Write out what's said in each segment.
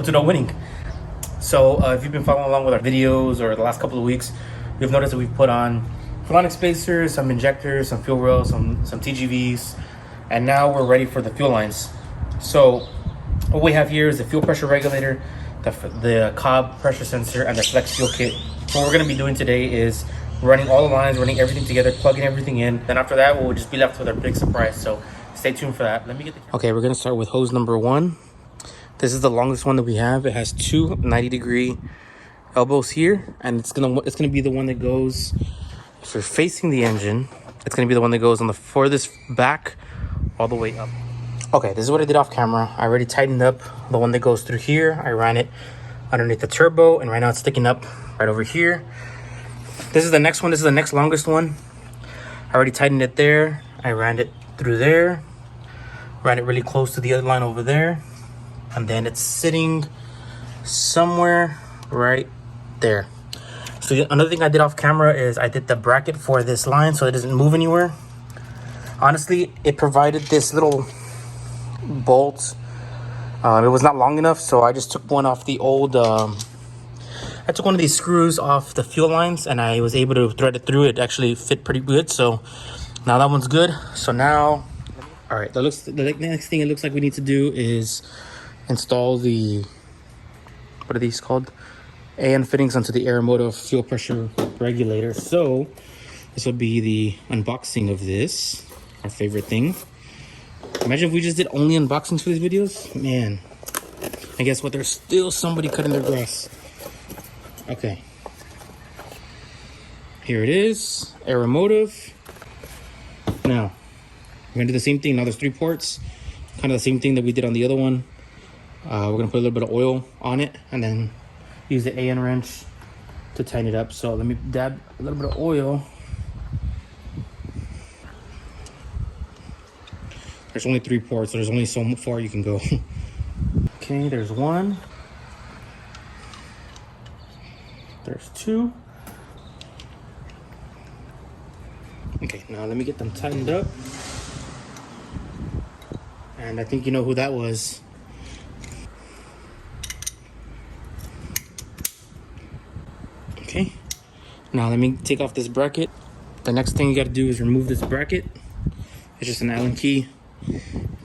0-0 winning. So if you've been following along with our videos or the last couple of weeks, you've noticed that we've put on fuel spacers, some injectors, some fuel rails, some TGVs, and now we're ready for the fuel lines. So what we have here is the fuel pressure regulator, the Cobb pressure sensor, and the flex fuel kit. What we're going to be doing today is running all the lines, running everything together, plugging everything in. Then after that, we'll just be left with our big surprise. So stay tuned for that. Let me get the... Okay, we're going to start with hose number 1. This is the longest one that we have. It has two 90-degree elbows here, and it's gonna be the one that goes, if you're facing the engine, it's gonna be the one that goes on the furthest back all the way up. Okay, this is what I did off camera. I already tightened up the one that goes through here. I ran it underneath the turbo, and right now it's sticking up right over here. This is the next one. This is the next longest one. I already tightened it there. I ran it through there, ran it really close to the other line over there, and then it's sitting somewhere right there. So another thing I did off camera is I did the bracket for this line so it doesn't move anywhere. Honestly, it provided this little bolt. It was not long enough, so I just took one off the old I took one of these screws off the fuel lines, and I was able to thread it through. It actually fit pretty good, so now that one's good. So now, all right, the next thing it looks like we need to do is install the, what are these called? AN fittings onto the aeromotive fuel pressure regulator. So this will be the unboxing of this, our favorite thing. Imagine if we just did only unboxings for these videos. Man, and guess what? There's still somebody cutting their grass. Okay, here it is, aeromotive. Now we're gonna do the same thing. Now there's 3 ports, kind of the same thing that we did on the other one. We're gonna put a little bit of oil on it and then use the AN wrench to tighten it up. So let me dab a little bit of oil. There's only 3 ports, so there's only so far you can go. Okay, there's 1. There's 2. Okay, now let me get them tightened up. And I think you know who that was. Okay, now let me take off this bracket. The next thing you got to do is remove this bracket. It's just an Allen key.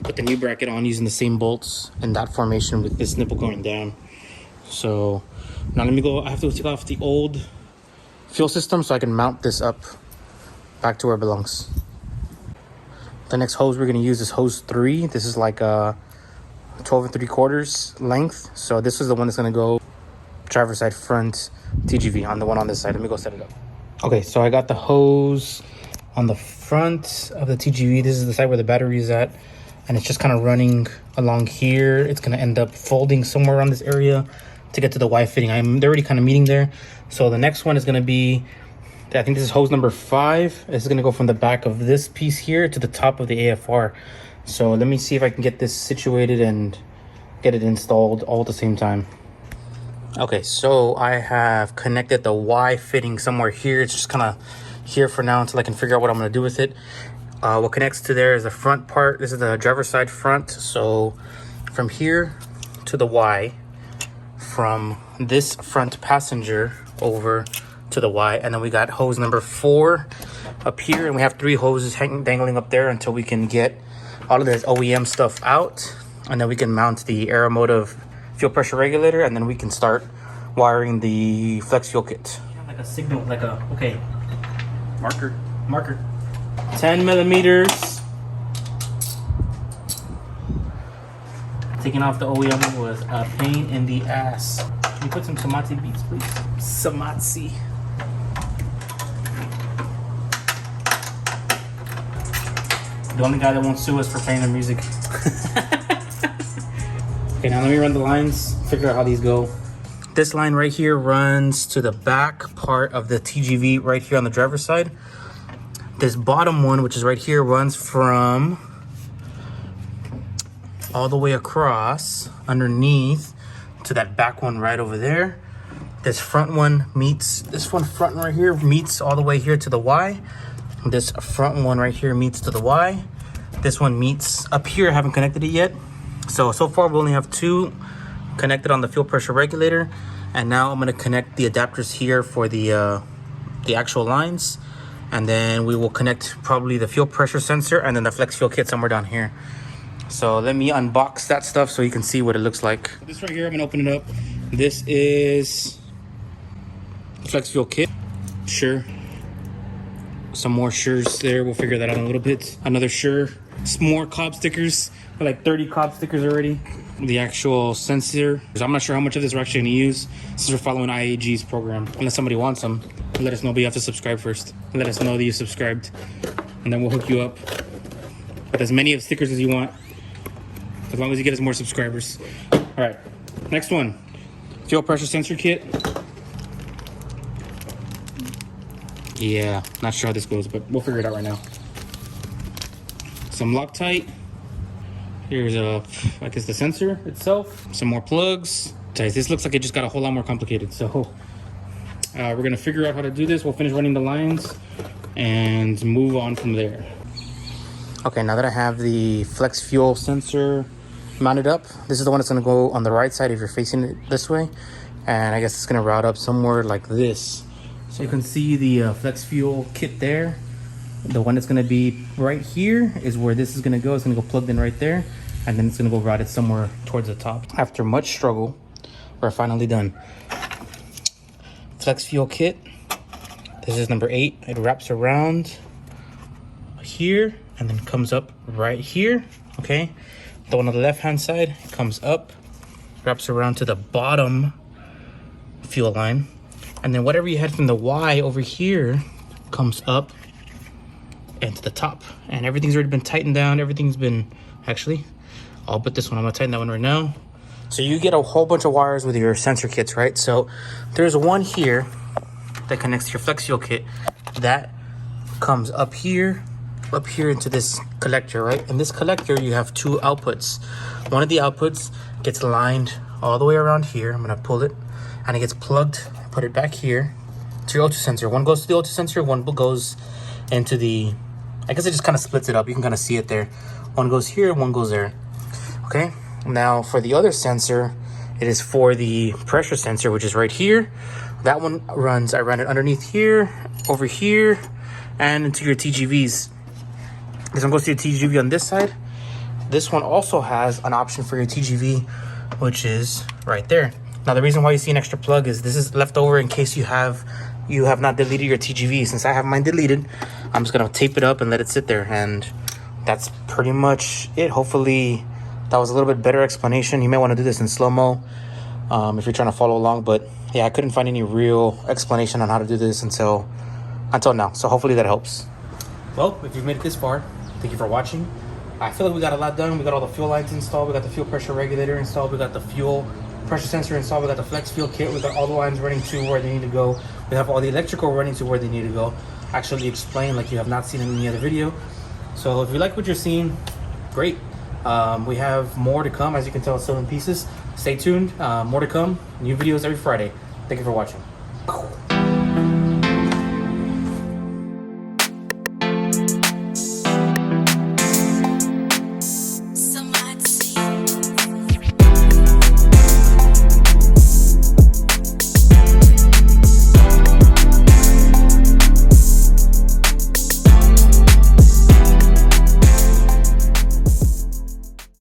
Put the new bracket on using the same bolts in that formation with this nipple going down. So now let me go. I have to take off the old fuel system so I can mount this up back to where it belongs. The next hose we're going to use is hose 3. This is like a 12 3/4 length. So this is the one that's going to go driver's side front TGV on the one on this side. Let me go set it up. Okay, so I got the hose on the front of the TGV. This is the side where the battery is at, and it's just kind of running along here. It's going to end up folding somewhere around this area to get to the Y fitting. They're already kind of meeting there. So the next one is going to be, I think this is hose number 5. This is going to go from the back of this piece here to the top of the AFR. So let me see if I can get this situated and get it installed all at the same time. Okay, so I have connected the Y fitting somewhere here. It's just kind of here for now until I can figure out what I'm going to do with it. What connects to there is the front part. This is the driver's side front. So from here to the Y, from this front passenger over to the Y, and then we got hose number 4 up here, and we have 3 hoses dangling up there until we can get all of this OEM stuff out, and then we can mount the aeromotive fuel pressure regulator, and then we can start wiring the flex fuel kit. Like a signal, like a, okay, marker 10 millimeters. Taking off the OEM was a pain in the ass. Can you put some Tsomatsi beats, please? Tsomatsi. The only guy that won't sue us for playing their music. Okay, now let me run the lines, figure out how these go. This line right here runs to the back part of the TGV right here on the driver's side. This bottom one, which is right here, runs from all the way across underneath to that back one right over there. This front one meets, this one front right here meets all the way here to the Y. This front one right here meets to the Y. This one meets up here. I haven't connected it yet. So far we only have 2 connected on the fuel pressure regulator, and now I'm going to connect the adapters here for the actual lines, and then we will connect probably the fuel pressure sensor and then the flex fuel kit somewhere down here. So let me unbox that stuff so you can see what it looks like. This right here, I'm gonna open it up. This is flex fuel kit. Sure. Some more Sures there. We'll figure that out in a little bit. Another Sure. Some more Cobb stickers. Like 30 Cobb stickers already. The actual sensor. I'm not sure how much of this we're actually gonna use. This is for following IAG's program. Unless somebody wants them, let us know, but you have to subscribe first. Let us know that you subscribed, and then we'll hook you up with as many of stickers as you want, as long as you get us more subscribers. All right, next one, fuel pressure sensor kit. Yeah, not sure how this goes, but we'll figure it out right now. Some Loctite. Here's I guess the sensor itself. Some more plugs. Guys, this looks like it just got a whole lot more complicated. So we're gonna figure out how to do this. We'll finish running the lines and move on from there. Okay, now that I have the flex fuel sensor mounted up, this is the one that's gonna go on the right side if you're facing it this way. And I guess it's gonna route up somewhere like this. So you can see the flex fuel kit there. The one that's gonna be right here is where this is gonna go. It's gonna go plugged in right there, and then it's gonna go routed somewhere towards the top. After much struggle, we're finally done. Flex fuel kit. This is number 8. It wraps around here and then comes up right here. Okay. The one on the left-hand side comes up, wraps around to the bottom fuel line, and then whatever you had from the Y over here comes up and to the top, and everything's already been tightened down. Everything's been, actually, I'll put this one, I'm gonna tighten that one right now. So you get a whole bunch of wires with your sensor kits, right? So there's one here that connects to your flex fuel kit that comes up here into this collector, right? In this collector, you have 2 outputs. One of the outputs gets lined all the way around here. I'm gonna pull it, and it gets plugged, put it back here to your O2 sensor. One goes to the O2 sensor, one goes into the, I guess it just kind of splits it up. You can kind of see it there. One goes here, one goes there. Okay. Now for the other sensor, it is for the pressure sensor, which is right here. That one runs, I ran it underneath here, over here, and into your TGVs. This one goes to your TGV on this side. This one also has an option for your TGV, which is right there. Now the reason why you see an extra plug is this is left over in case you have not deleted your TGV. Since I have mine deleted, I'm just gonna tape it up and let it sit there, and that's pretty much it. Hopefully that was a little bit better explanation. You may want to do this in slow-mo if you're trying to follow along, but yeah, I couldn't find any real explanation on how to do this until now, so hopefully that helps. Well, if you've made it this far, thank you for watching. I feel like we got a lot done. We got all the fuel lines installed, we got the fuel pressure regulator installed, we got the fuel pressure sensor installed, we got the flex fuel kit, we got all the lines running to where they need to go, we have all the electrical running to where they need to go. Actually explained like you have not seen in any other video. So if you like what you're seeing, great. We have more to come. As you can tell, it's still in pieces. Stay tuned. More to come. New videos every Friday. Thank you for watching.